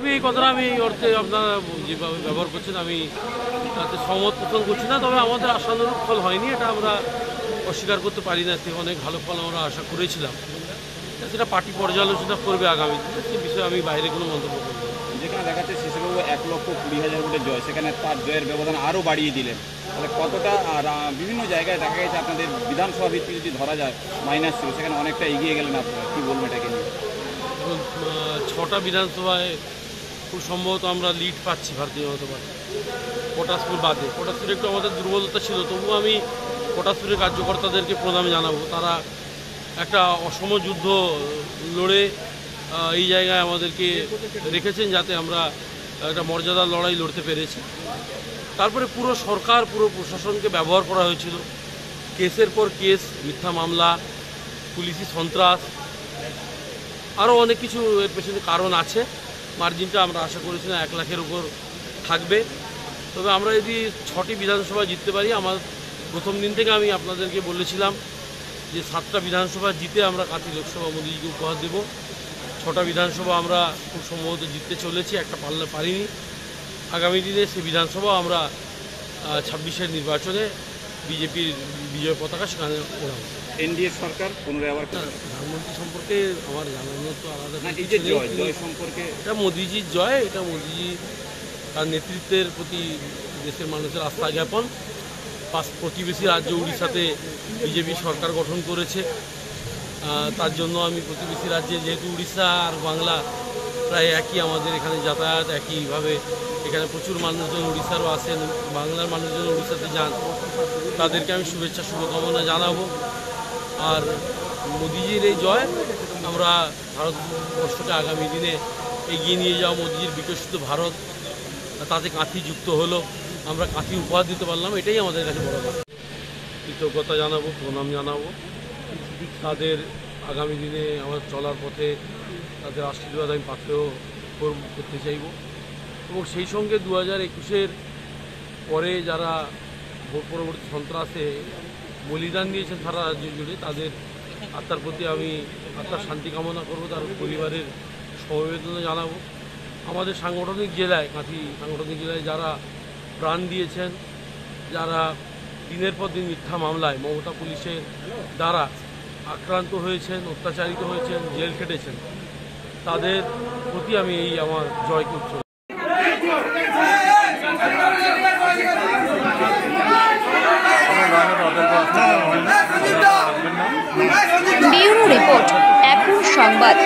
তবে এই কথাটা আমি এই অর্থে আপনারা যেভাবে ব্যবহার করছেন আমি তাতে সহমত পোষণ করছি না। তবে আমাদের আশানুরূপ ফল হয়নি, এটা আমরা অস্বীকার করতে পারি না। থেকে অনেক ভালো ফল আমরা আশা করেছিলাম, সেটা পার্টি পর্যালোচনা করবে আগামী দিনে, সে বিষয়ে আমি বাইরে কোনো মন্তব্য করব না। যেখানে দেখা যাচ্ছে শিশুবাবু 1,20,000 ভোটের জয়, সেখানে তার জয়ের ব্যবধান আরও বাড়িয়ে দিলেন, তাহলে কতটা বিভিন্ন জায়গায় দেখা গেছে আপনাদের বিধানসভা ভিত্তি যদি ধরা যায় মাইনাস ছিল, সেখানে অনেকটা এগিয়ে গেলেন আপনারা, কী বলবেন এটাকে নিয়ে? 6টা বিধানসভায় খুব সম্ভবত আমরা লিড পাচ্ছি ভারতীয় জনতা পার্টি, পটাশপুর বাদে। পটাশপুরে একটু আমাদের দুর্বলতা ছিল, তবুও আমি পটাশপুরের কার্যকর্তাদেরকে প্রণাম জানাবো। তারা একটা অসম যুদ্ধ লড়ে এই জায়গায় আমাদেরকে রেখেছেন, যাতে আমরা একটা মর্যাদার লড়াই লড়তে পেরেছি। তারপরে পুরো সরকার, পুরো প্রশাসনকে ব্যবহার করা হয়েছিল, কেসের পর কেস, মিথ্যা মামলা, পুলিশি সন্ত্রাস, আরও অনেক কিছু এর পেছনে কারণ আছে। মার্জিনটা আমরা আশা করেছি না 1 লাখের উপর থাকবে। তবে আমরা যদি 6টি বিধানসভা জিততে পারি, আমার প্রথম দিন থেকে আমি আপনাদেরকে বলেছিলাম যে 7টা বিধানসভা জিতে আমরা কাঁথি লোকসভা মোদিজিকে উপহার দেব। 6টা বিধানসভা আমরা খুব সম্ভবত জিততে চলেছি, একটা পারিনি। আগামী দিনে সেই বিধানসভা আমরা 26-এর নির্বাচনে বিজেপির বিজয় পতাকা সেখানে ওড়াবো। এনডিএ সরকার পুনরায় আবার প্রধানমন্ত্রী সম্পর্কে আমার জানানোর তো আলাদা এই যে জয় সম্পর্কে, এটা মোদিজির জয়, এটা মোদিজি তার নেতৃত্বের প্রতি দেশের মানুষের আস্থা জ্ঞাপন। প্রতিবেশী রাজ্য উড়িষ্যাতে বিজেপি সরকার গঠন করেছে, তার জন্য আমি প্রতিবেশী রাজ্যে, যেহেতু উড়িষ্যা আর বাংলা প্রায় একই, আমাদের এখানে যাতায়াত একইভাবে, এখানে প্রচুর মানুষজন উড়িষ্যারও আসেন, বাংলার মানুষজন উড়িষ্যাতে যান, তাদেরকে আমি শুভেচ্ছা শুভকামনা জানাবো। আর মোদিজির এই জয় আমরা ভারতবর্ষকে আগামী দিনে এগিয়ে নিয়ে যাওয়া, মোদিজির বিকশিত ভারত, তাতে কাঁথি যুক্ত হলো, আমরা কাঁথি উপহার দিতে পারলাম, এটাই আমাদের কাছে বড় কথা। কৃতজ্ঞতা জানাবো, প্রণাম জানাবো তাদের। আগামী দিনে আমার চলার পথে তাদের আশীর্বাদ আমি পাথেয় করতে চাইব। এবং সেই সঙ্গে 2021-এর পরে যারা ভোট পরবর্তী সন্ত্রাসে বলিদান দিয়েছেন সারা রাজ্য জুড়ে, তাদের আত্মার প্রতি আমি আত্মার শান্তি কামনা করব, তার পরিবারের সমবেদনা জানাবো। আমাদের সাংগঠনিক জেলায়, কাঁথি সাংগঠনিক জেলায় যারা প্রাণ দিয়েছেন, যারা দিনের পর দিন মিথ্যা মামলায় মমতা পুলিশের দ্বারা আক্রান্ত হয়েছেন, অত্যাচারিত হয়েছেন, জেল খেটেছেন, তাদের প্রতি আমি এই আমার জয়কে উৎসর্গ। ব্যুরো রিপোর্ট, এখন সংবাদ।